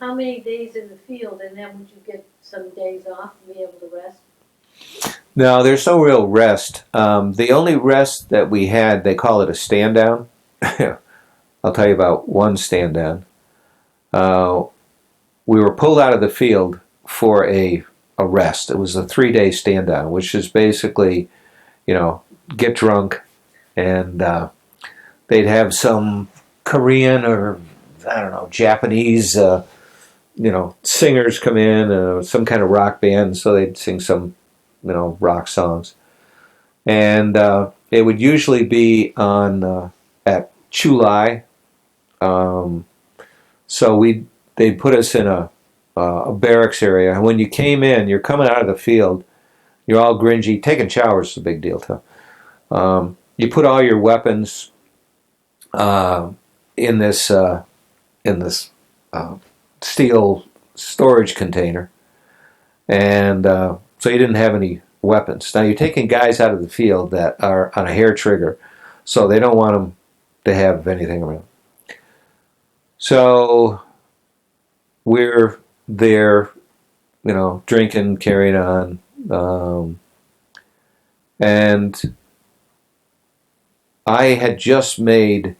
how many days in the field, and then would you get some days off to be able to rest? No, there's no real rest. The only rest that we had, they call it a stand down. I'll tell you about one stand down. Uh, we were pulled out of the field for a rest. It was a 3 day stand down, which is basically, get drunk, and they'd have some Korean or, I don't know, Japanese, singers come in, some kind of rock band, so they'd sing some, rock songs. And it would usually be on at Chulai. So they'd put us in a barracks area. And when you came in, you're coming out of the field, you're all gringy. Taking showers is a big deal too. You put all your weapons in this steel storage container, and so you didn't have any weapons. Now you're taking guys out of the field that are on a hair trigger, so they don't want them to have anything around. So we're there, drinking, carrying on, and I had just made,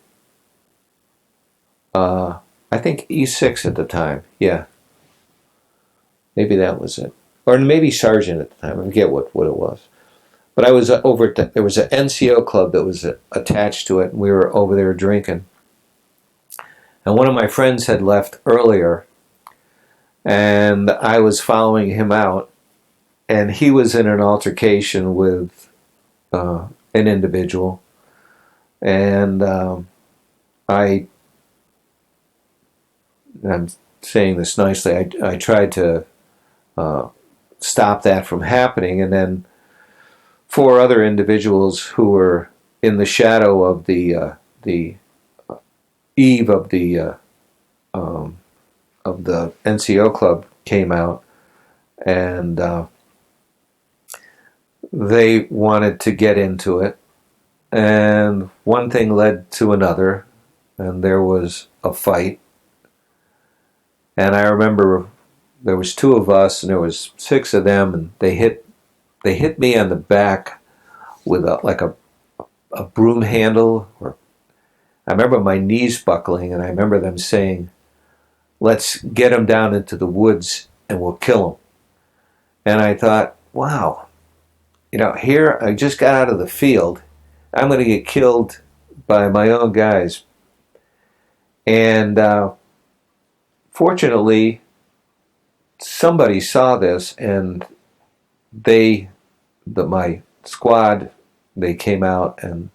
I think E6 at the time. Yeah, maybe that was it, or maybe sergeant at the time. I forget what it was. But I was over at there was an NCO club that was attached to it, and we were over there drinking. And one of my friends had left earlier, and I was following him out, and he was in an altercation with an individual, and I'm saying this nicely, I tried to stop that from happening, and then four other individuals who were in the shadow of the eve of the NCO club came out, and they wanted to get into it, and one thing led to another, and there was a fight. And I remember there was two of us, and there was six of them, and they hit me on the back with a broom handle. Or I remember my knees buckling, and I remember them saying, "Let's get him down into the woods, and we'll kill him." And I thought, wow, here I just got out of the field. I'm going to get killed by my own guys. And fortunately, somebody saw this, and my squad, they came out, and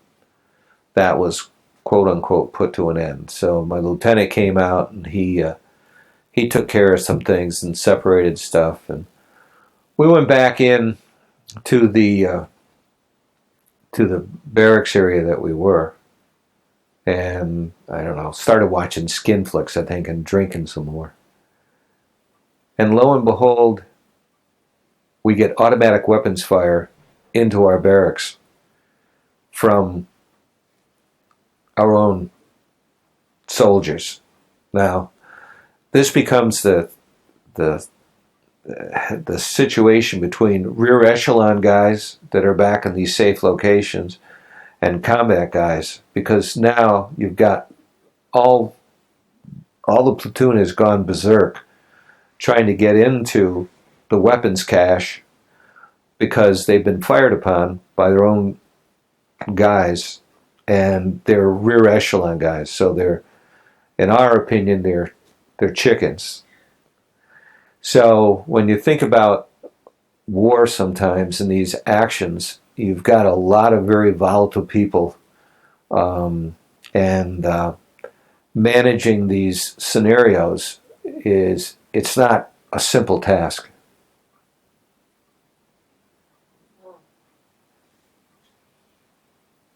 that was quote unquote put to an end. So my lieutenant came out, and he took care of some things and separated stuff, and we went back in to the barracks area that we were, and I don't know, started watching skin flicks, I think, and drinking some more. And lo and behold, we get automatic weapons fire into our barracks from our own soldiers. Now, this becomes the situation between rear echelon guys that are back in these safe locations and combat guys, because now you've got all the platoon has gone berserk trying to get into the weapons cache because they've been fired upon by their own guys, and they're rear echelon guys. So they're, in our opinion, they're chickens. So when you think about war sometimes in these actions, you've got a lot of very volatile people, and managing these scenarios it's not a simple task.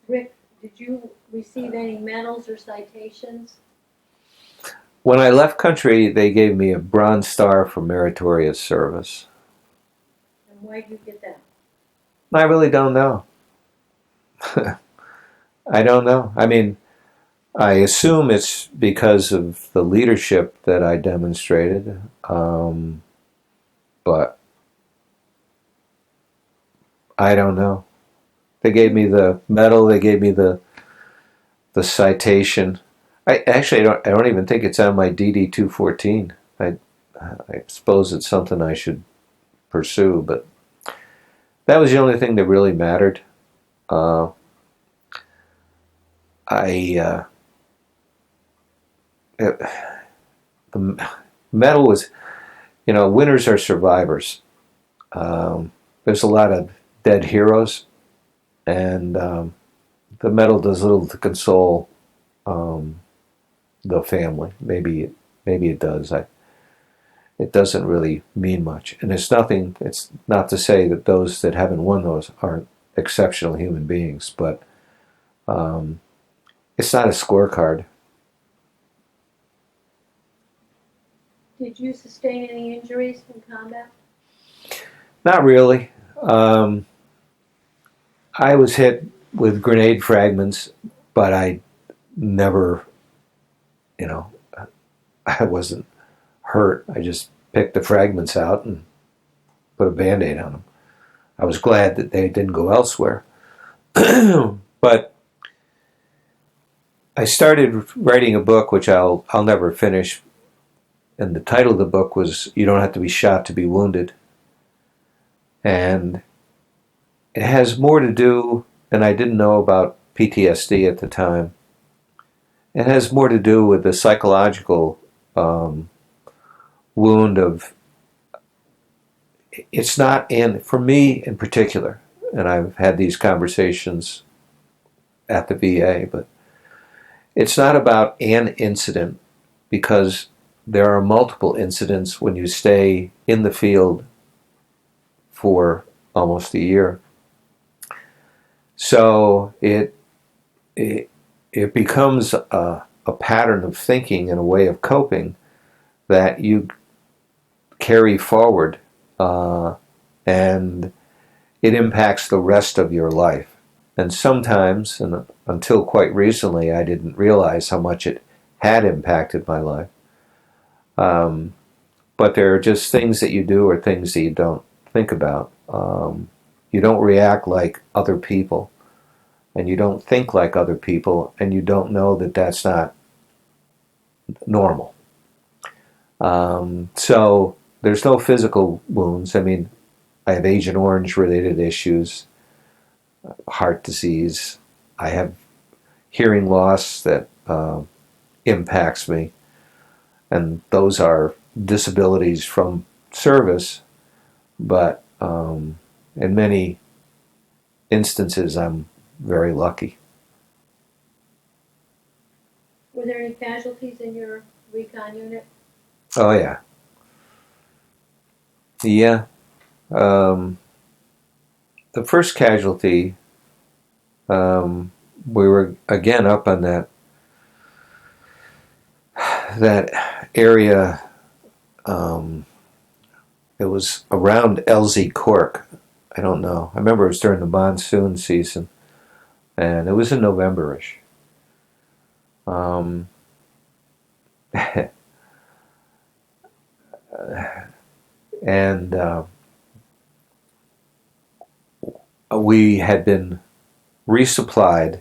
Rick, did you receive any medals or citations? When I left country, they gave me a Bronze Star for meritorious service. And why did you get that? I really don't know. I don't know. I mean, I assume it's because of the leadership that I demonstrated, but I don't know. They gave me the medal. They gave me the citation. I don't even think it's on my DD 214. I suppose it's something I should pursue, but that was the only thing that really mattered. Uh, I it, the medal was, winners are survivors. There's a lot of dead heroes, and the medal does little to console um, the family. Maybe it does. It doesn't really mean much, and it's nothing. It's not to say that those that haven't won those aren't exceptional human beings, but um, it's not a scorecard. Did you sustain any injuries in combat? Not really. Um, I was hit with grenade fragments, but I never, you know, I wasn't hurt. I just picked the fragments out and put a band-aid on them. I was glad that they didn't go elsewhere. But I started writing a book, which I'll never finish. And the title of the book was "You Don't Have to Be Shot to Be Wounded," and it has more to do. And I didn't know about PTSD at the time. It has more to do with the psychological wound of. It's not in for me in particular, and I've had these conversations at the VA, but it's not about an incident because there are multiple incidents when you stay in the field for almost a year. So it becomes a pattern of thinking and a way of coping that you carry forward, and it impacts the rest of your life. And sometimes, and until quite recently, I didn't realize how much it had impacted my life. But there are just things that you do or things that you don't think about. You don't react like other people, and you don't think like other people, and you don't know that that's not normal. So there's no physical wounds. I mean, I have Agent Orange related issues, heart disease. I have hearing loss that impacts me, and those are disabilities from service. But in many instances, I'm very lucky. Were there any casualties in your recon unit? Oh yeah, yeah. Um, the first casualty, we were again up on that area. It was around LZ Cork. I don't know. I remember it was during the monsoon season, and it was in November-ish. Um, and we had been resupplied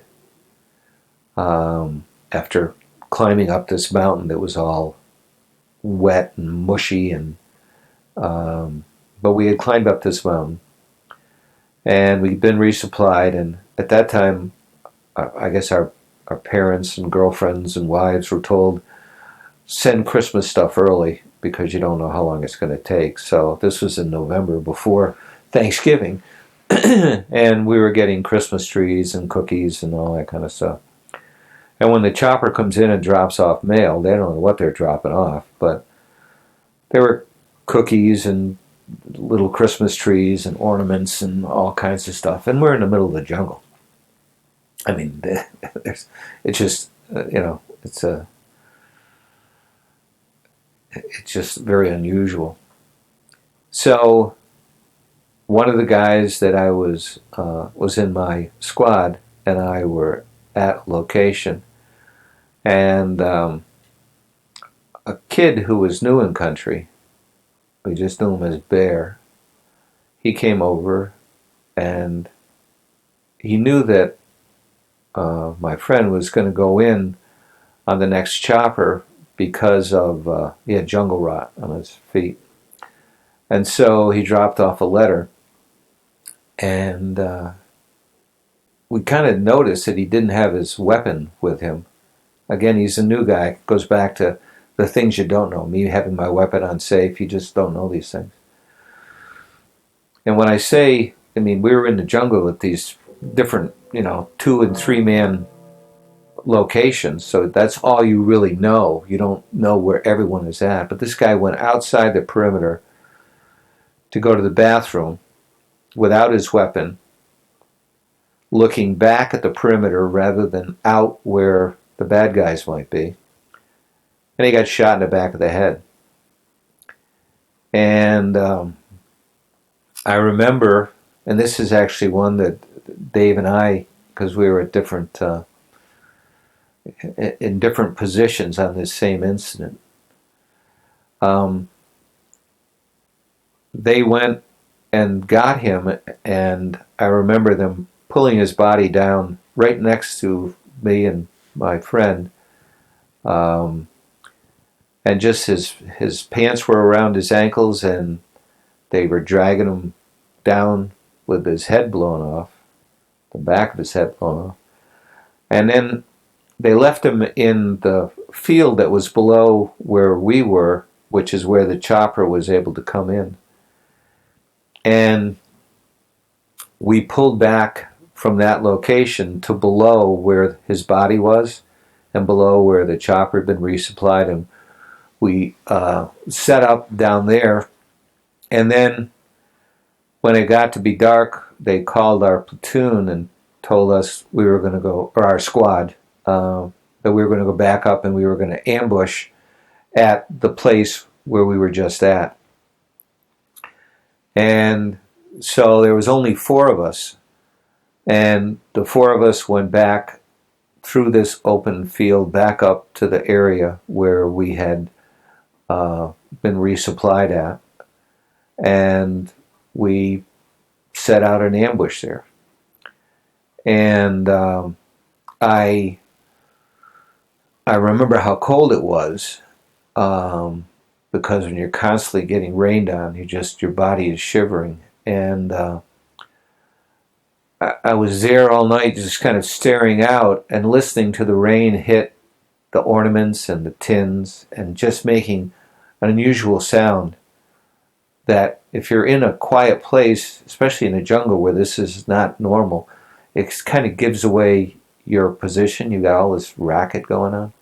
after climbing up this mountain that was all wet and mushy, and but we had climbed up this mountain, and we'd been resupplied. And at that time, I guess our parents and girlfriends and wives were told, send Christmas stuff early because you don't know how long it's going to take. So this was in November before Thanksgiving, and we were getting Christmas trees and cookies and all that kind of stuff. And when the chopper comes in and drops off mail, they don't know what they're dropping off, but there were cookies and little Christmas trees and ornaments and all kinds of stuff. And we're in the middle of the jungle. I mean, it's just, it's just very unusual. So one of the guys that I was in my squad and I were at location, And a kid who was new in country, we just knew him as Bear, he came over and he knew that my friend was going to go in on the next chopper because of he had jungle rot on his feet. And so he dropped off a letter, and we kind of noticed that he didn't have his weapon with him. Again, he's a new guy. It goes back to the things you don't know. Me having my weapon on safe, you just don't know these things. And when I say, I mean, we were in the jungle at these different, 2 and 3 man locations, so that's all you really know. You don't know where everyone is at. But this guy went outside the perimeter to go to the bathroom without his weapon, looking back at the perimeter rather than out where the bad guys might be. And he got shot in the back of the head. And I remember, and this is actually one that Dave and I, because we were at different in different positions on this same incident, they went and got him, and I remember them pulling his body down right next to me and my friend, and just his pants were around his ankles, and they were dragging him down with his head blown off, the back of his head blown off, and then they left him in the field that was below where we were, which is where the chopper was able to come in. And we pulled back from that location to below where his body was and below where the chopper had been resupplied. And we set up down there. And then when it got to be dark, they called our platoon and told us we were going to go, or our squad, that we were going to go back up and we were going to ambush at the place where we were just at. And so there was only 4 of us, and the 4 of us went back through this open field back up to the area where we had been resupplied at, and we set out an ambush there. And I remember how cold it was, because when you're constantly getting rained on, your body is shivering. And I was there all night just kind of staring out and listening to the rain hit the ornaments and the tins and just making an unusual sound that if you're in a quiet place, especially in a jungle where this is not normal, it kind of gives away your position. You got all this racket going on.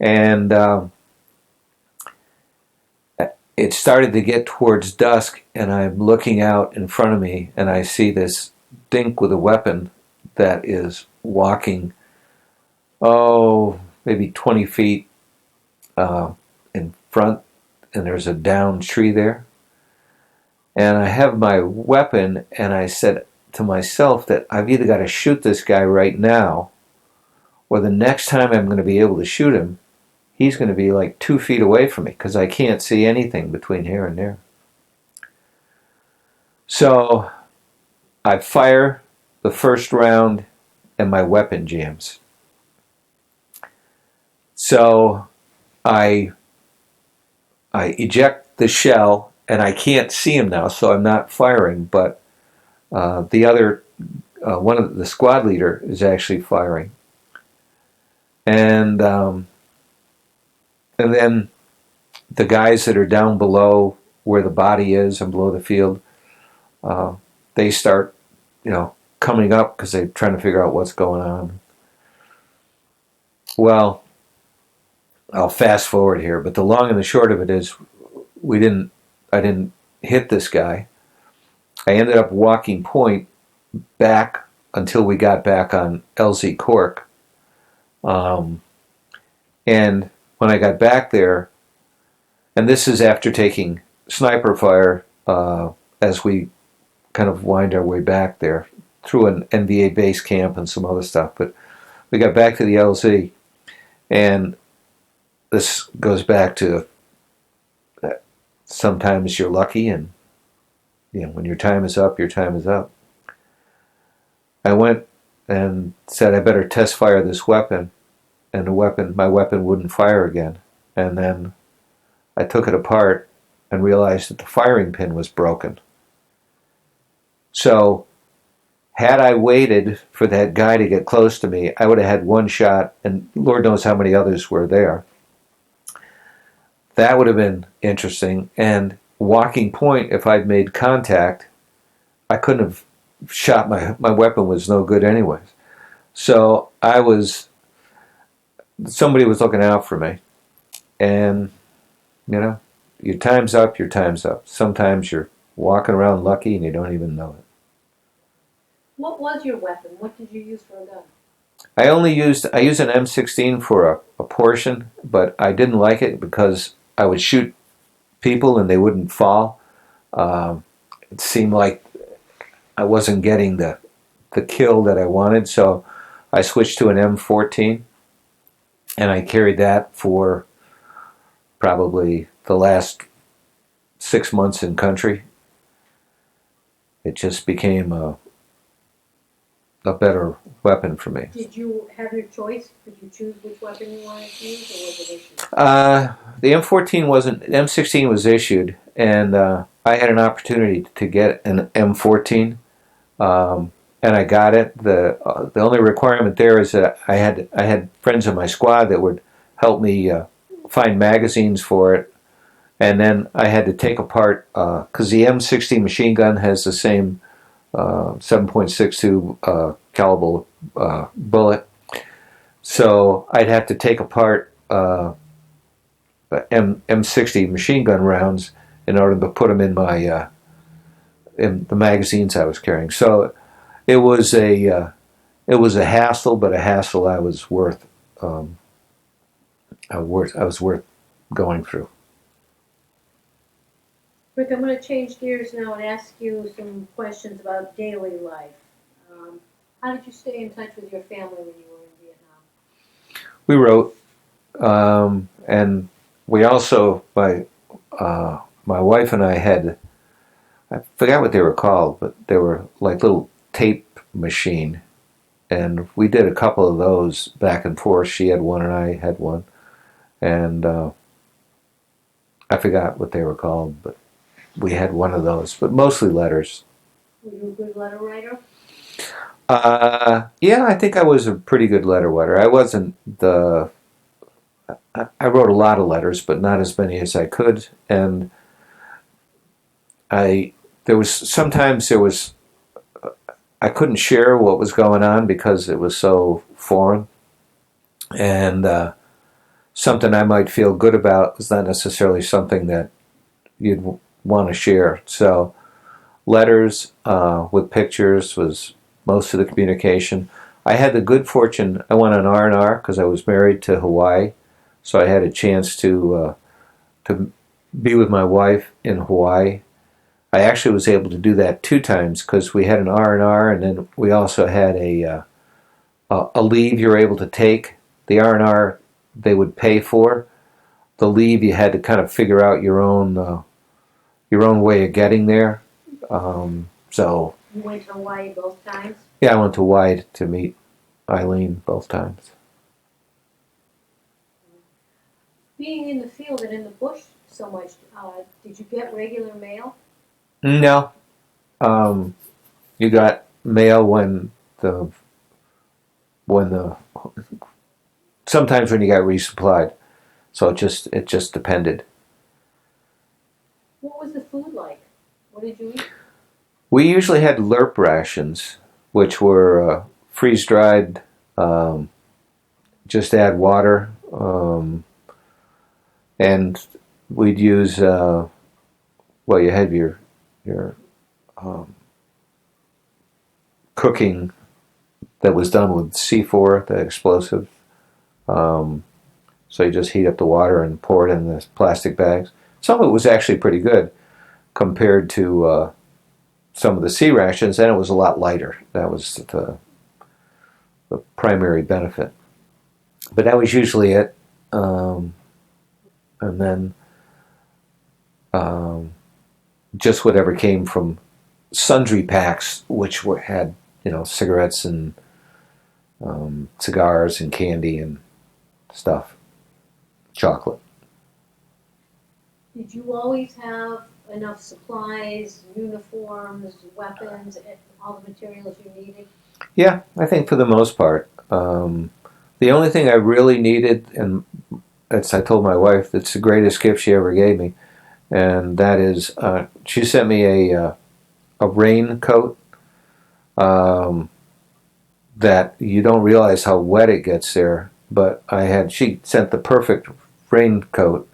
And it started to get towards dusk, and I'm looking out in front of me, and I see this dink with a weapon that is walking, maybe 20 feet in front, and there's a downed tree there. And I have my weapon, and I said to myself that I've either got to shoot this guy right now, or the next time I'm going to be able to shoot him, he's going to be like 2 feet away from me because I can't see anything between here and there. So I fire the first round and my weapon jams. So I eject the shell and I can't see him now, so I'm not firing, but the other, one of the squad leader is actually firing. And then the guys that are down below where the body is and below the field, they start, coming up because they're trying to figure out what's going on. Well, I'll fast forward here, but the long and the short of it is I didn't hit this guy. I ended up walking point back until we got back on LZ Cork. And when I got back there, and this is after taking sniper fire as we kind of wind our way back there through an NVA base camp and some other stuff, but we got back to the LZ, And this goes back to sometimes you're lucky, and when your time is up, your time is up. I went and said I better test fire this weapon, and my weapon wouldn't fire again. And then I took it apart and realized that the firing pin was broken. So had I waited for that guy to get close to me, I would have had one shot, and Lord knows how many others were there. That would have been interesting. And walking point, if I'd made contact, I couldn't have shot. My weapon was no good anyways. So somebody was looking out for me. And, your time's up, your time's up. Sometimes you're walking around lucky and you don't even know it. What was your weapon? What did you use for a gun? I used an M16 for a portion, but I didn't like it because I would shoot people and they wouldn't fall. It seemed like I wasn't getting the kill that I wanted, so I switched to an M14, and I carried that for probably the last 6 months in country. It just became a better weapon for me. Did you have your choice? Could you choose which weapon you wanted to use, or was it issued? The M16 was issued, and I had an opportunity to get an M14, and I got it. The only requirement there is that I had friends in my squad that would help me find magazines for it, and then I had to take apart, because the M16 machine gun has the same 7.62 caliber bullet. So I'd have to take apart M60 machine gun rounds in order to put them in my in the magazines I was carrying. So it was a hassle, but a hassle I was worth going through. Rick, I'm going to change gears now and ask you some questions about daily life. How did you stay in touch with your family when you were in Vietnam? We wrote, and we also, my wife and I had, I forgot what they were called, but they were like little tape machine, and we did a couple of those back and forth. She had one and I had one, and I forgot what they were called, but we had one of those, but mostly letters. Were you a good letter writer? Yeah, I think I was a pretty good letter writer. I wasn't I wrote a lot of letters, but not as many as I could, and I couldn't share what was going on because it was so foreign, and something I might feel good about was not necessarily something that you'd want to share. So letters with pictures was most of the communication. I had the good fortune, I went on R&R because I was married to Hawaii, so I had a chance to be with my wife in Hawaii. I actually was able to do that 2 times because we had an R&R, and then we also had a leave you were able to take. The R&R they would pay for. The leave you had to kind of figure out your own way of getting there. So You went to Hawaii both times? yeah, I went to Hawaii to meet Eileen both times. Being in the field and in the bush so much, did you get regular mail? No. You got mail when sometimes when you got resupplied. So it just depended. What was the food like? What did you eat? We usually had lerp rations, which were freeze-dried, just add water, and we'd use, you had your cooking that was done with C4, the explosive. So you just heat up the water and pour it in the plastic bags. Some of it was actually pretty good compared to some of the sea rations, and it was a lot lighter. That was the primary benefit. But that was usually it. And then um, just whatever came from sundry packs, which had cigarettes and cigars and candy and stuff, chocolate. Did you always have enough supplies, uniforms, weapons, and all the materials you needed? Yeah, I think for the most part. The only thing I really needed, and I told my wife, it's the greatest gift she ever gave me, and that is she sent me a raincoat um, that you don't realize how wet it gets there. But she sent the perfect raincoat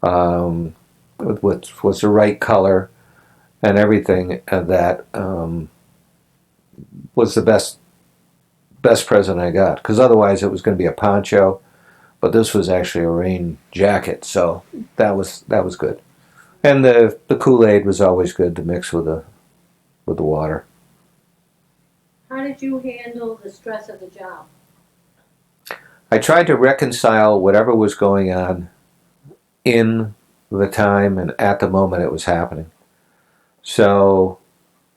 with was the right color and everything that was the best present I got. Because otherwise it was going to be a poncho, but this was actually a rain jacket, so that was good. And the Kool-Aid was always good to mix with the water. How did you handle the stress of the job? I tried to reconcile whatever was going on in the time and at the moment it was happening. So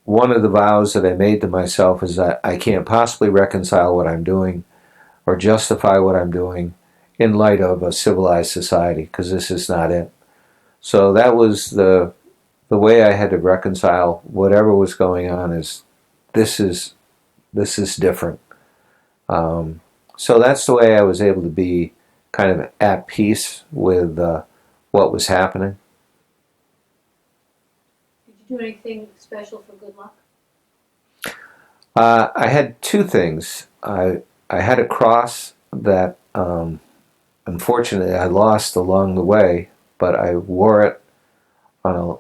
one of the vows that I made to myself is that I can't possibly reconcile what I'm doing or justify what I'm doing in light of a civilized society, because this is not it. So that was the way I had to reconcile whatever was going on. Is this is this is different. Um, so that's the way I was able to be kind of at peace with what was happening. Did you do anything special for good luck? I had two things. I had a cross that unfortunately I lost along the way, but I wore it on a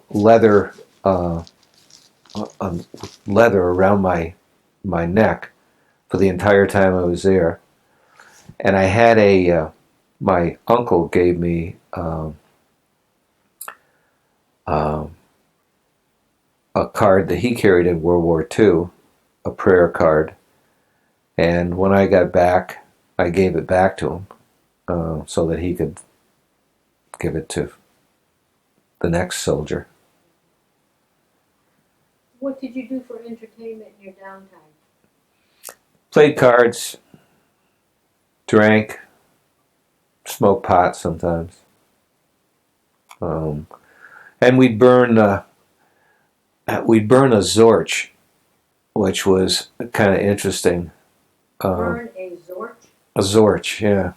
on leather around my neck for the entire time I was there. And I had my uncle gave me um, a card that he carried in World War II, a prayer card. And when I got back, I gave it back to him so that he could give it to the next soldier. What did you do for entertainment in your downtime? Played cards, drank, smoked pot sometimes. Um, and we'd burn a Zorch, which was kind of interesting. Burn a Zorch? A Zorch, yeah.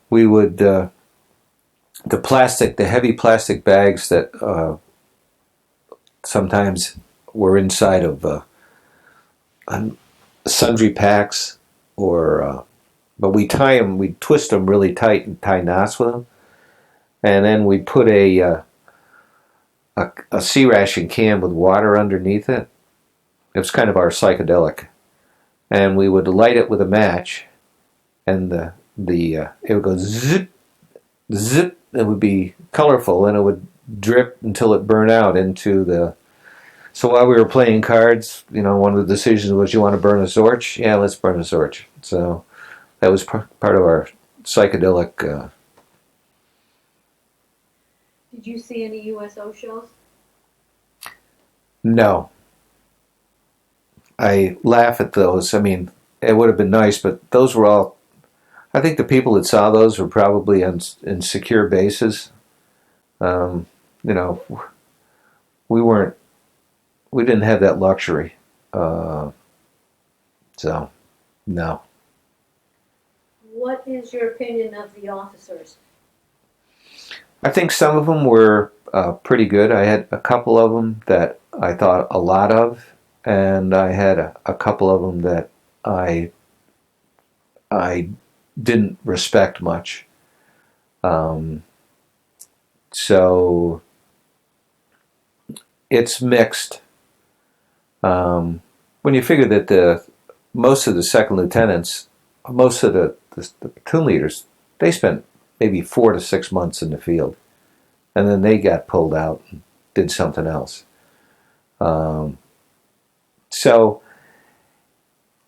We would the heavy plastic bags that sometimes were inside of sundry packs, but we'd twist them really tight and tie knots with them, and then we'd put a sea ration can with water underneath it. It was kind of our psychedelic, and we would light it with a match, and it would go zip zip. It would be colorful, and it would drip until it burned out into the. So while we were playing cards, one of the decisions was, you want to burn a Zorch? Yeah, let's burn a Zorch. So that was part of our psychedelic. Did you see any USO shows? No, I laugh at those. I mean, it would have been nice, but those were all. I think the people that saw those were probably in secure bases. Um, you know, we weren't. We didn't have that luxury. So, no. What is your opinion of the officers? I think some of them were pretty good. I had a couple of them that I thought a lot of, and I had a couple of them that I didn't respect much. Um, so it's mixed. When you figure that most of the second lieutenants, most of the platoon leaders, they spent maybe 4 to 6 months in the field, and then they got pulled out and did something else. So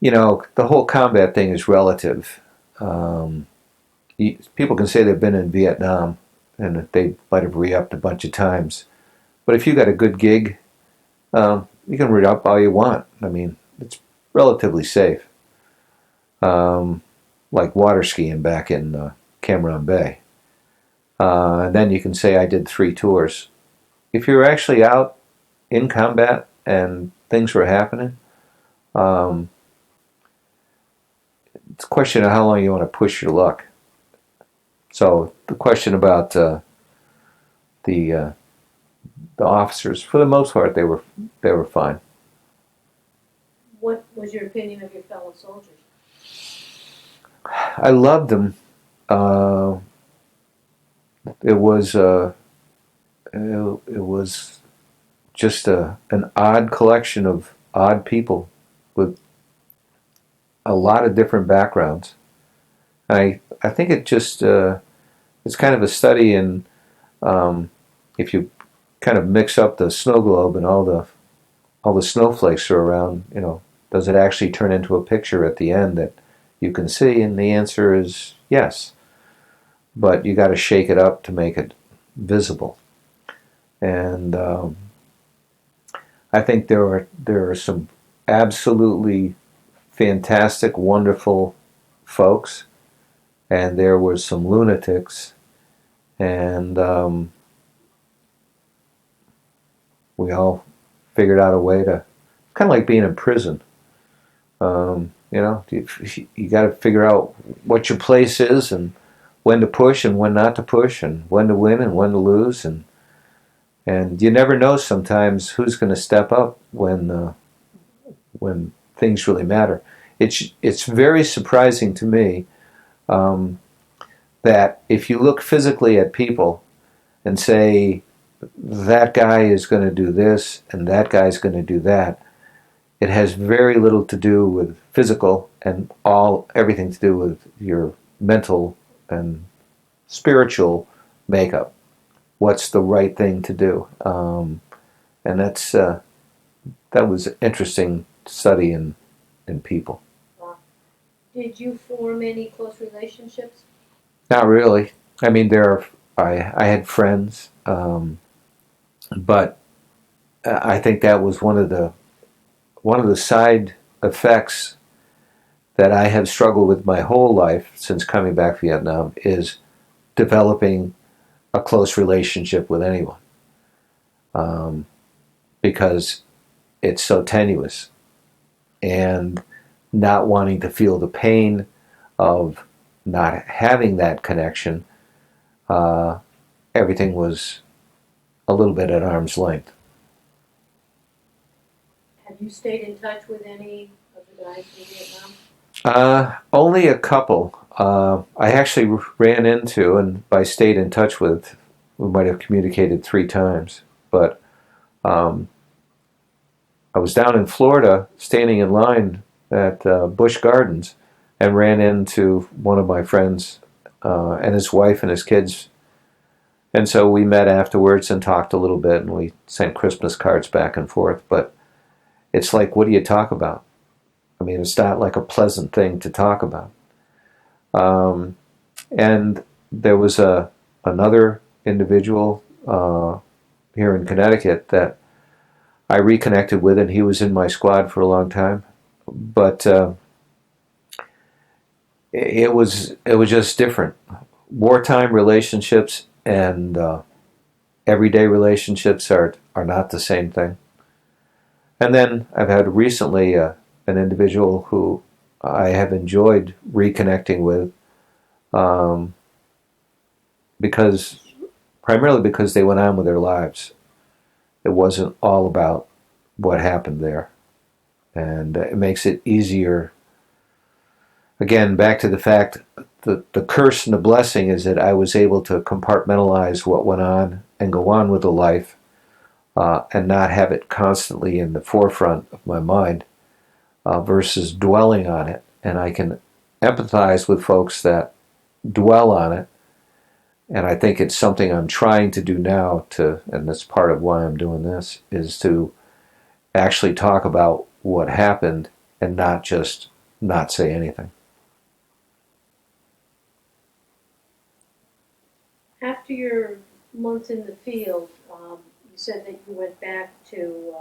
the whole combat thing is relative. People can say they've been in Vietnam and that they might have re-upped a bunch of times. But if you got a good gig, you can re-up all you want. I mean, it's relatively safe. Like water skiing back in Cameron Bay. And then you can say I did 3 tours. If you're actually out in combat and things were happening, it's a question of how long you want to push your luck. So the question about the officers, for the most part, they were fine. What was your opinion of your fellow soldiers? I loved them. It was just an odd collection of odd people with a lot of different backgrounds. I think it just it's kind of a study in if you kind of mix up the snow globe and all the snowflakes are around, does it actually turn into a picture at the end that you can see? And the answer is yes. But you got to shake it up to make it visible. And I think there are some absolutely fantastic, wonderful folks, and there were some lunatics, and we all figured out a way to, kind of like being in prison. You got to figure out what your place is and when to push and when not to push and when to win and when to lose, and you never know sometimes who's going to step up when things really matter. It's very surprising to me that if you look physically at people and say that guy is going to do this and that guy's going to do that, it has very little to do with physical and everything to do with your mental and spiritual makeup. What's the right thing to do? And that was an interesting study in people. Did you form any close relationships? Not really. I mean, I had friends, but I think that was one of the side effects that I have struggled with my whole life since coming back from Vietnam, is developing a close relationship with anyone, because it's so tenuous, and not wanting to feel the pain of not having that connection, everything was a little bit at arm's length. Have you stayed in touch with any of the guys in Vietnam? Only a couple. I actually ran into, and by stayed in touch with, we might have communicated 3 times, but I was down in Florida standing in line at Busch Gardens and ran into one of my friends and his wife and his kids. And so we met afterwards and talked a little bit, and we sent Christmas cards back and forth. But it's like, what do you talk about? I mean, it's not like a pleasant thing to talk about. And there was another individual here in Connecticut that I reconnected with, and he was in my squad for a long time. But it was just different. Wartime relationships and everyday relationships are not the same thing. And then I've had recently an individual who I have enjoyed reconnecting with, primarily because they went on with their lives. It wasn't all about what happened there. And it makes it easier. Again, back to the fact that the curse and the blessing is that I was able to compartmentalize what went on and go on with the life, and not have it constantly in the forefront of my mind, versus dwelling on it. And I can empathize with folks that dwell on it. And I think it's something I'm trying to do now, and that's part of why I'm doing this, is to actually talk about what happened and not just not say anything. After your months in the field, you said that you went back to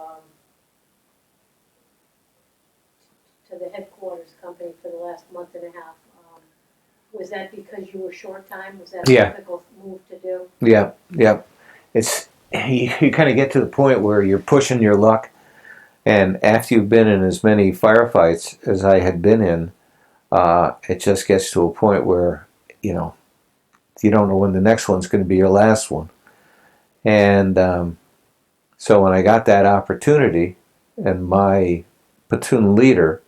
the headquarters company for the last month and a half. Was that because you were short time? Was that a Yeah. difficult move to do? Yeah, yeah. It's you kind of get to the point where you're pushing your luck, and after you've been in as many firefights as I had been in, it just gets to a point where you know you don't know when the next one's going to be your last one. And so when I got that opportunity, and my platoon leader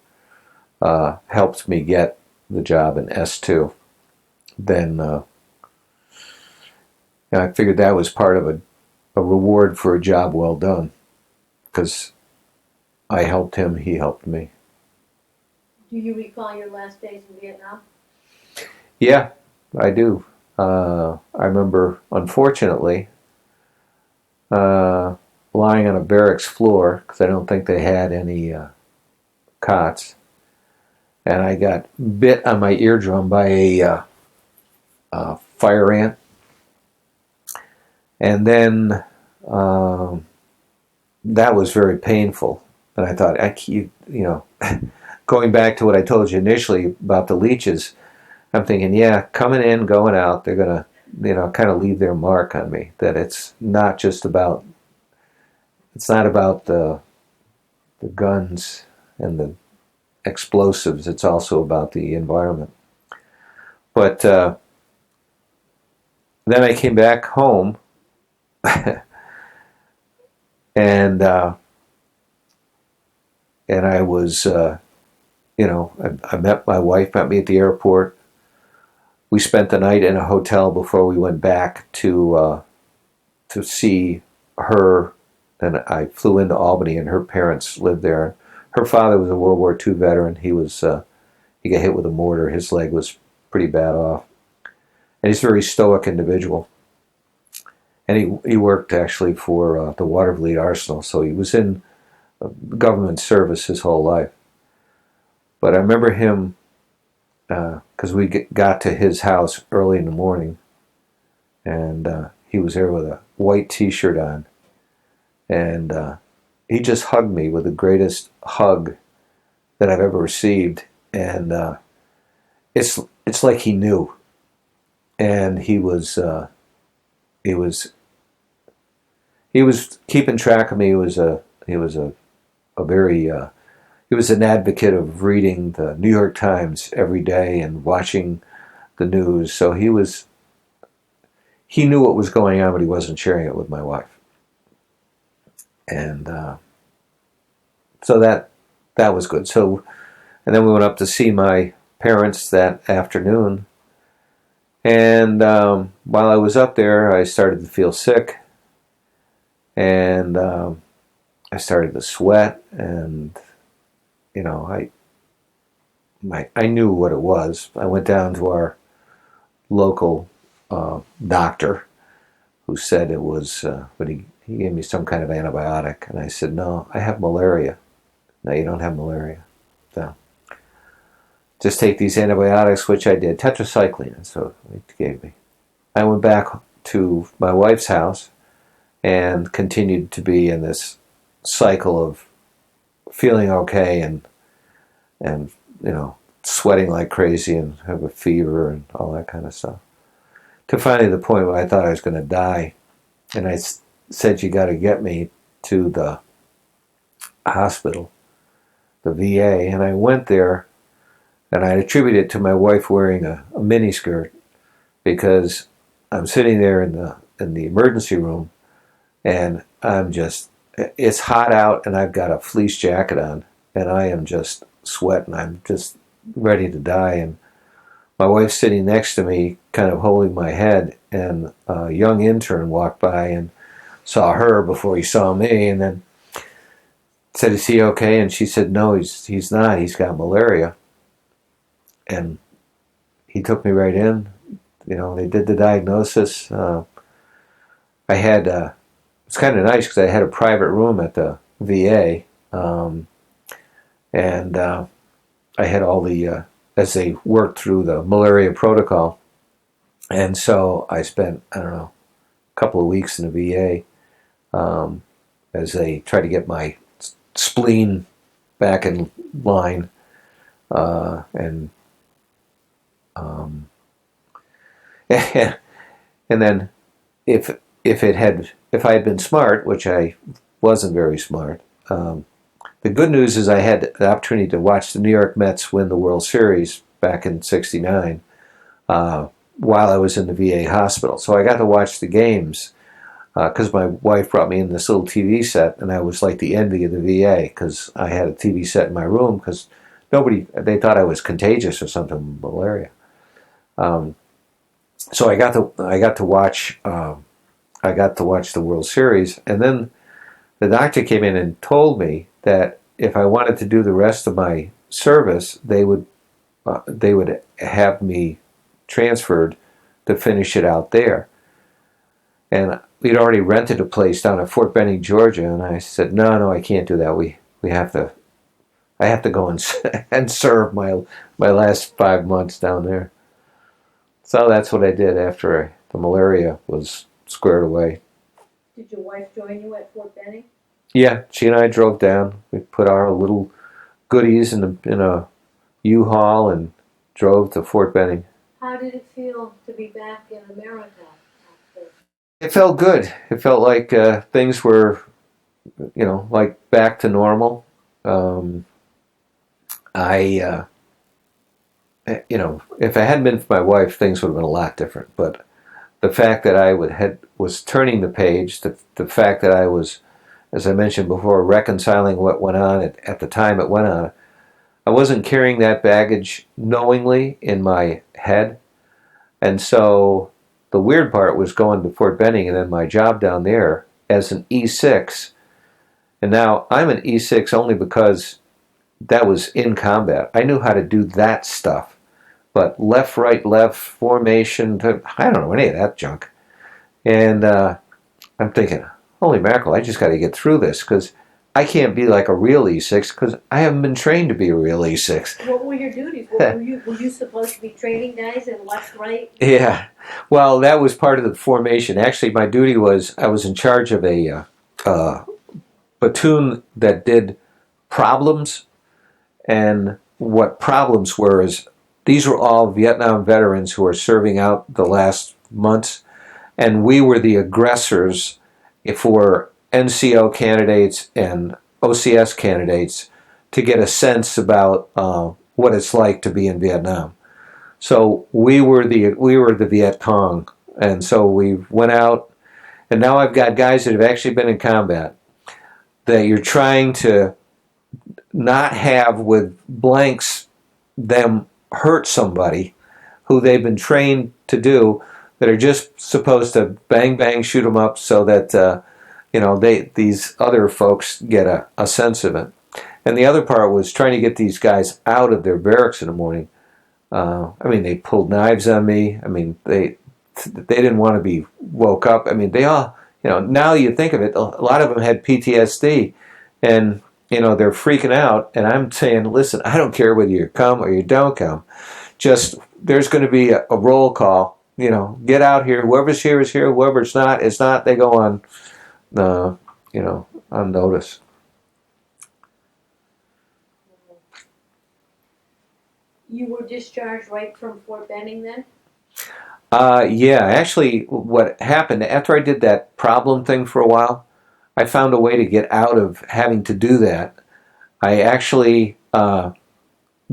helped me get the job in S2, then I figured that was part of a reward for a job well done, because I helped him, he helped me. Do you recall your last days in Vietnam? Yeah, I do. I remember, unfortunately, lying on a barracks floor, because I don't think they had any cots, and I got bit on my eardrum by a fire ant. And then that was very painful. And I thought, going back to what I told you initially about the leeches, I'm thinking, yeah, coming in, going out, they're going to, kind of leave their mark on me. That it's not about the guns and the explosives. It's also about the environment. But then I came back home, and I was, I met my wife, met me at the airport. We spent the night in a hotel before we went back to see her. And I flew into Albany, and her parents lived there. Her father was a World War II veteran. He got hit with a mortar. His leg was pretty bad off, and he's a very stoic individual. And he worked actually for the Watervliet Arsenal, so he was in government service his whole life. But I remember him, because we got to his house early in the morning, and he was there with a white T-shirt on, and he just hugged me with the greatest hug that I've ever received, and it's like he knew, and he was keeping track of me. He was an advocate of reading the New York Times every day and watching the news. So he knew what was going on, but he wasn't sharing it with my wife. And so that was good. So, and then we went up to see my parents that afternoon. And while I was up there, I started to feel sick, and I started to sweat, and I knew what it was. I went down to our local doctor, who said it was, but he gave me some kind of antibiotic, and I said, no, I have malaria. No, you don't have malaria. So just take these antibiotics, which I did, tetracycline, and so it gave me. I went back to my wife's house and continued to be in this cycle of feeling okay and sweating like crazy and have a fever and all that kind of stuff. To finally the point where I thought I was going to die, and I said, you got to get me to the hospital, the VA, and I went there, and I attribute it to my wife wearing a miniskirt, because I'm sitting there in the emergency room, and it's hot out, and I've got a fleece jacket on, and I am just sweating. I'm just ready to die, and my wife's sitting next to me, kind of holding my head, and a young intern walked by and saw her before he saw me, and then said, is he okay? And she said, no, he's not. He's got malaria. And he took me right in. They did the diagnosis. It's kind of nice because I had a private room at the VA, and I had all the as they worked through the malaria protocol, and so I spent, I don't know, a couple of weeks in the VA as they tried to get my spleen back in line, and and then if I had been smart, which I wasn't very smart. The good news is I had the opportunity to watch the New York Mets win the World Series back in '69 while I was in the VA hospital. So I got to watch the games because my wife brought me in this little TV set, and I was like the envy of the VA because I had a TV set in my room because they thought I was contagious or something, malaria. So I got to watch the World Series, and then the doctor came in and told me that if I wanted to do the rest of my service, they would have me transferred to finish it out there. And we'd already rented a place down at Fort Benning, Georgia, and I said, no, I can't do that. We have to. I have to go and serve my last 5 months down there. So that's what I did after the malaria was squared away. Did your wife join you at Fort Benning? Yeah, she and I drove down. We put our little goodies in a U-Haul and drove to Fort Benning. How did it feel to be back in America after? It felt good. It felt like things were, like back to normal. I, if it hadn't been for my wife, things would have been a lot different. But the fact that I was turning the page, the fact that I was, as I mentioned before, reconciling what went on at the time it went on, I wasn't carrying that baggage knowingly in my head. And so the weird part was going to Fort Benning and then my job down there as an E6. And now I'm an E6 only because that was in combat. I knew how to do that stuff. But left, right, left, formation, I don't know any of that junk. And I'm thinking, holy mackerel, I just got to get through this because I can't be like a real E6 because I haven't been trained to be a real E6. What were your duties? Were you supposed to be training guys in left, right? Yeah. Well, that was part of the formation. Actually, my duty was I was in charge of a platoon that did problems. And what problems were is these were all Vietnam veterans who were serving out the last months. And we were the aggressors for NCO candidates and OCS candidates to get a sense about what it's like to be in Vietnam. So we were the Viet Cong, and so we went out. And now I've got guys that have actually been in combat that you're trying to not have with blanks them hurt somebody who they've been trained to do, that are just supposed to bang bang shoot them up so that these other folks get a sense of it. And the other part was trying to get these guys out of their barracks in the morning. They pulled knives on me. They didn't want to be woke up. They all, now you think of it, a lot of them had PTSD, and they're freaking out. And I'm saying, listen, I don't care whether you come or you don't come. Just there's going to be a roll call. Get out here. Whoever's here is here. Whoever's not is not. They go on, on notice. You were discharged right from Fort Benning then? Yeah. Actually, what happened after I did that problem thing for a while, I found a way to get out of having to do that. I actually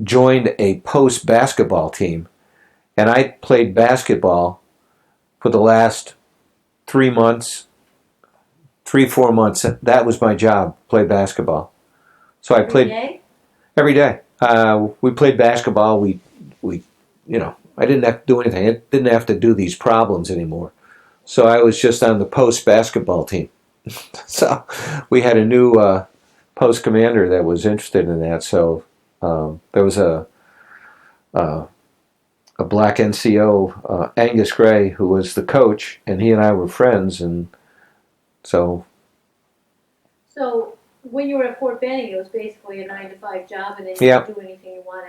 joined a post basketball team, and I played basketball for the last 3 months, 4 months. That was my job, play basketball. So I played every day. We played basketball. We I didn't have to do anything. I didn't have to do these problems anymore. So I was just on the post basketball team. So we had a new post commander that was interested in that. So there was a black NCO, Angus Gray, who was the coach, and he and I were friends, and so. So when you were at Fort Benning, it was basically a 9-to-5 job, and then you could do anything you want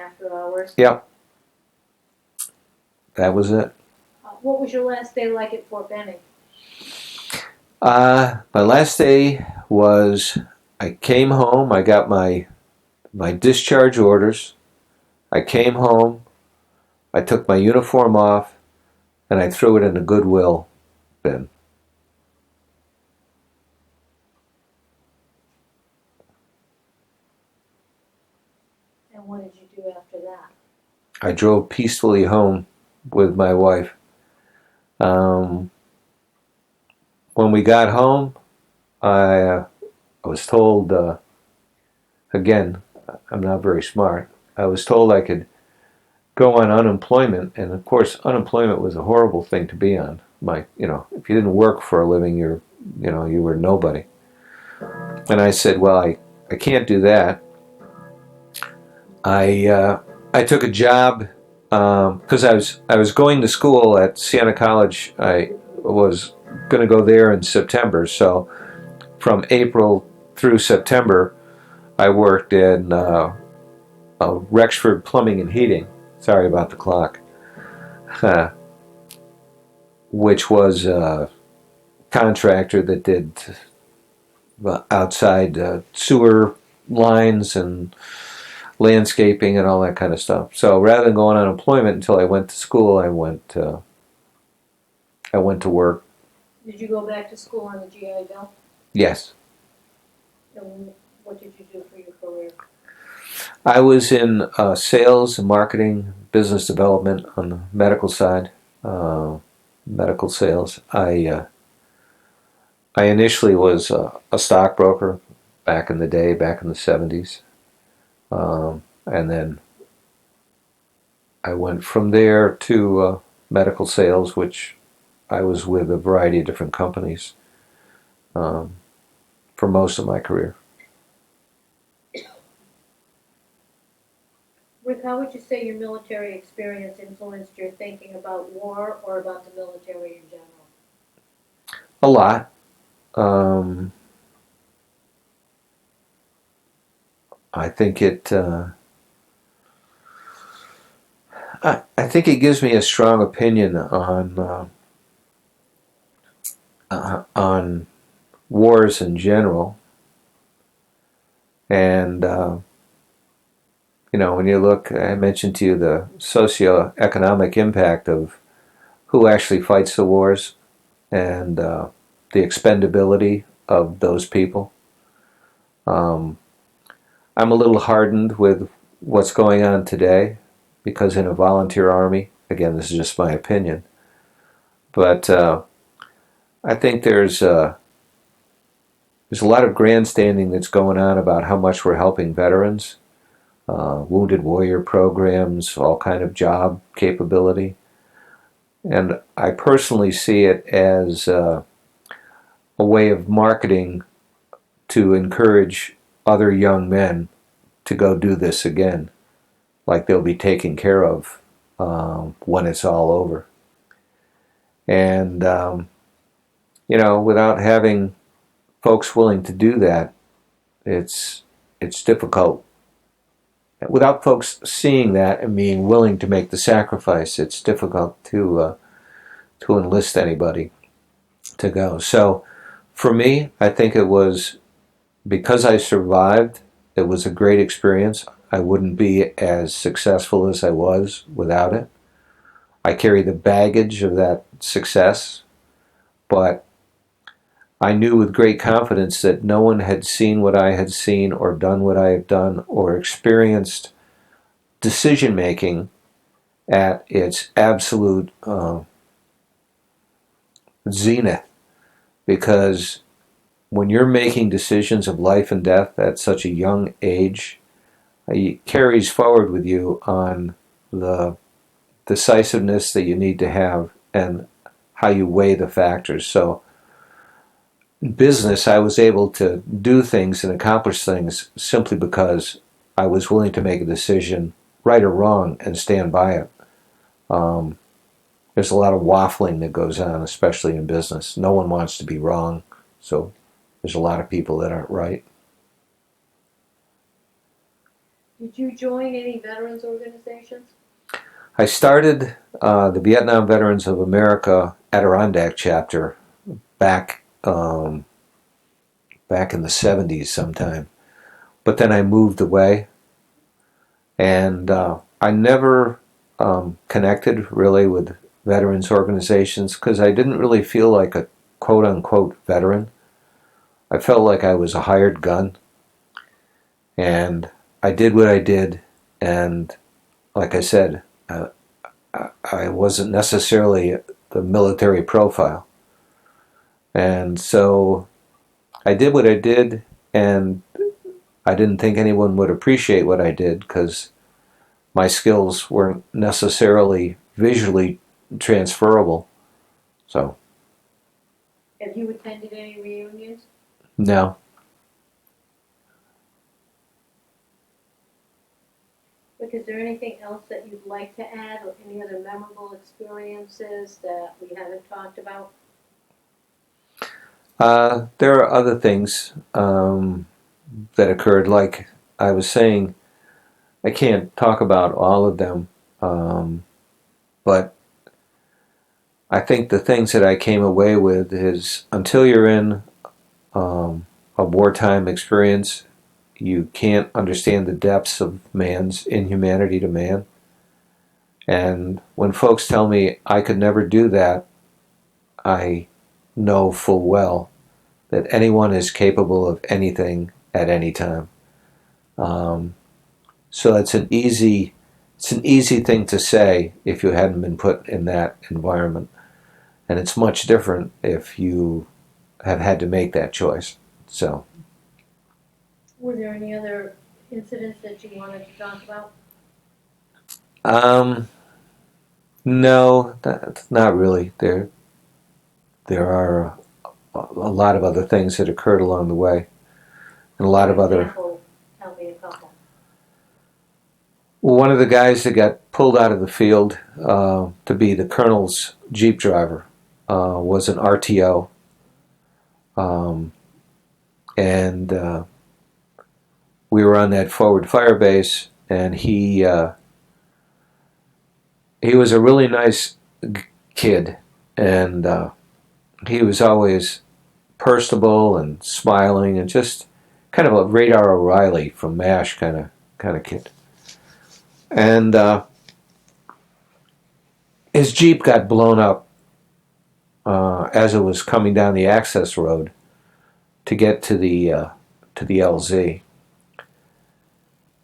wars. Yep, that was it. What was your last day like at Fort Benning? My last day was I came home. I got my discharge orders. I came home. I took my uniform off, and I threw it in the Goodwill bin. And what did you do after that? I drove peacefully home with my wife. When we got home, I was told, again, I'm not very smart. I was told I could go on unemployment, and of course, unemployment was a horrible thing to be on. If you didn't work for a living, you were nobody. And I said, well, I can't do that. I took a job because I was going to school at Siena College. I was going to go there in September, so from April through September, I worked in Rexford Plumbing and Heating. Sorry about the clock. Which was a contractor that did outside sewer lines and landscaping and all that kind of stuff. So rather than going on unemployment until I went to school, I went to work. Did you go back to school on the GI Bill? Yes. And what did you do for your career? I was in sales and marketing, business development on the medical side, medical sales. I initially was a stockbroker back in the day, back in the 70s. And then I went from there to medical sales, which I was with a variety of different companies for most of my career. Rick, how would you say your military experience influenced your thinking about war or about the military in general? A lot. I think I think it gives me a strong opinion on wars in general, and when you look, I mentioned to you the socioeconomic impact of who actually fights the wars and the expendability of those people. I'm a little hardened with what's going on today because in a volunteer army, again, this is just my opinion, but I think there's a lot of grandstanding that's going on about how much we're helping veterans, wounded warrior programs, all kind of job capability. And I personally see it as a way of marketing to encourage other young men to go do this again, like they'll be taken care of when it's all over. And, without having folks willing to do that, it's difficult. Without folks seeing that and being willing to make the sacrifice, it's difficult to enlist anybody to go. So for me, I think it was because I survived, it was a great experience. I wouldn't be as successful as I was without it. I carry the baggage of that success, but I knew with great confidence that no one had seen what I had seen or done what I have done or experienced decision making at its absolute zenith. Because when you're making decisions of life and death at such a young age, it carries forward with you on the decisiveness that you need to have and how you weigh the factors. So in business, I was able to do things and accomplish things simply because I was willing to make a decision, right or wrong, and stand by it. There's a lot of waffling that goes on, especially in business. No one wants to be wrong, so there's a lot of people that aren't right. Did you join any veterans organizations? I started the Vietnam Veterans of America Adirondack chapter back back in the 70s sometime. But then I moved away, and I never connected really with veterans organizations because I didn't really feel like a quote unquote veteran. I felt like I was a hired gun, and I did what I did, and like I said, I wasn't necessarily the military profile. And so I did what I did, and I didn't think anyone would appreciate what I did because my skills weren't necessarily visually transferable. So, Have you attended any reunions? no. Look, is there anything else that you'd like to add, or any other memorable experiences that we haven't talked about? There are other things that occurred. Like I was saying, I can't talk about all of them, but I think the things that I came away with is until you're in a wartime experience, you can't understand the depths of man's inhumanity to man. And when folks tell me I could never do that, I know full well that anyone is capable of anything at any time. Um, so it's an easy thing to say if you hadn't been put in that environment, and it's much different if you have had to make that choice. So, Were there any other incidents that you wanted to talk about? um, no, not really. There are a lot of other things that occurred along the way, and a lot of For other. example, tell me a couple. One of the guys that got pulled out of the field to be the colonel's jeep driver was an RTO, um, and we were on that forward fire base, and he was a really nice kid, and he was always personable and smiling, and just kind of a Radar O'Reilly from MASH kind of kid. And his Jeep got blown up as it was coming down the access road to get to the LZ.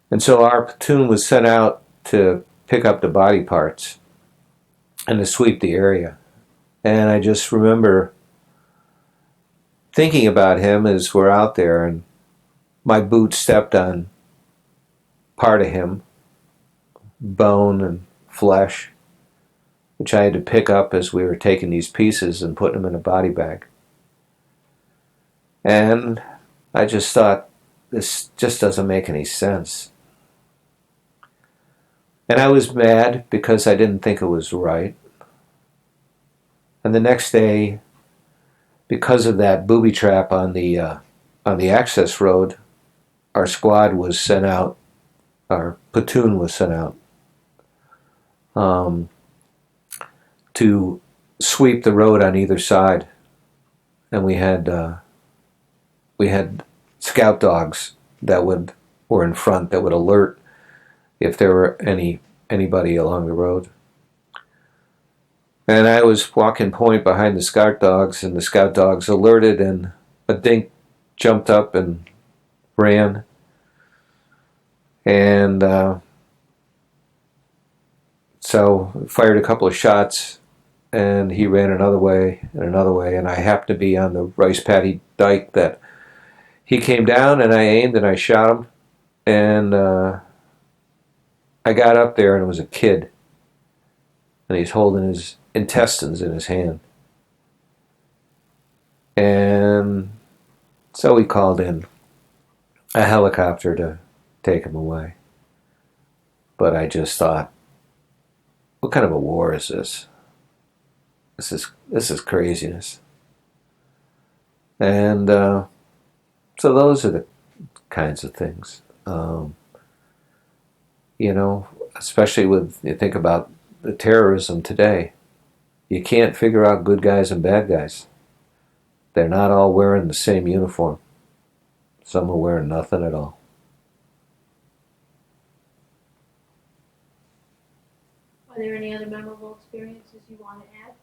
And so our platoon was sent out to pick up the body parts and to sweep the area. And I just remember thinking about him as we're out there, and my boot stepped on part of him, bone and flesh, which I had to pick up as we were taking these pieces and putting them in a body bag. And I just thought, this just doesn't make any sense. And I was mad because I didn't think it was right. And the next day, because of that booby trap on the access road, our squad was sent out. Our platoon was sent out um, to sweep the road on either side, and we had scout dogs that were in front that would alert if there were anybody along the road. And I was walking point behind the scout dogs, and the scout dogs alerted, and a dink jumped up and ran. And so fired a couple of shots, and he ran another way and another way, and I happened to be on the rice paddy dike that he came down, and I aimed and I shot him, and I got up there, and it was a kid, and he's holding his intestines in his hand. And so we called in a helicopter to take him away. But I just thought, what kind of a war is this? This is craziness. And so those are the kinds of things. you know, especially with, you think about the terrorism today, you can't figure out good guys and bad guys. They're not all wearing the same uniform. Some are wearing nothing at all. Are there any other memorable experiences you want to add?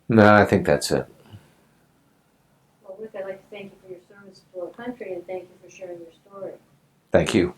No, I think that's it. Well, Rick, I'd like to thank you for your service to our country and thank you for sharing your story. Thank you.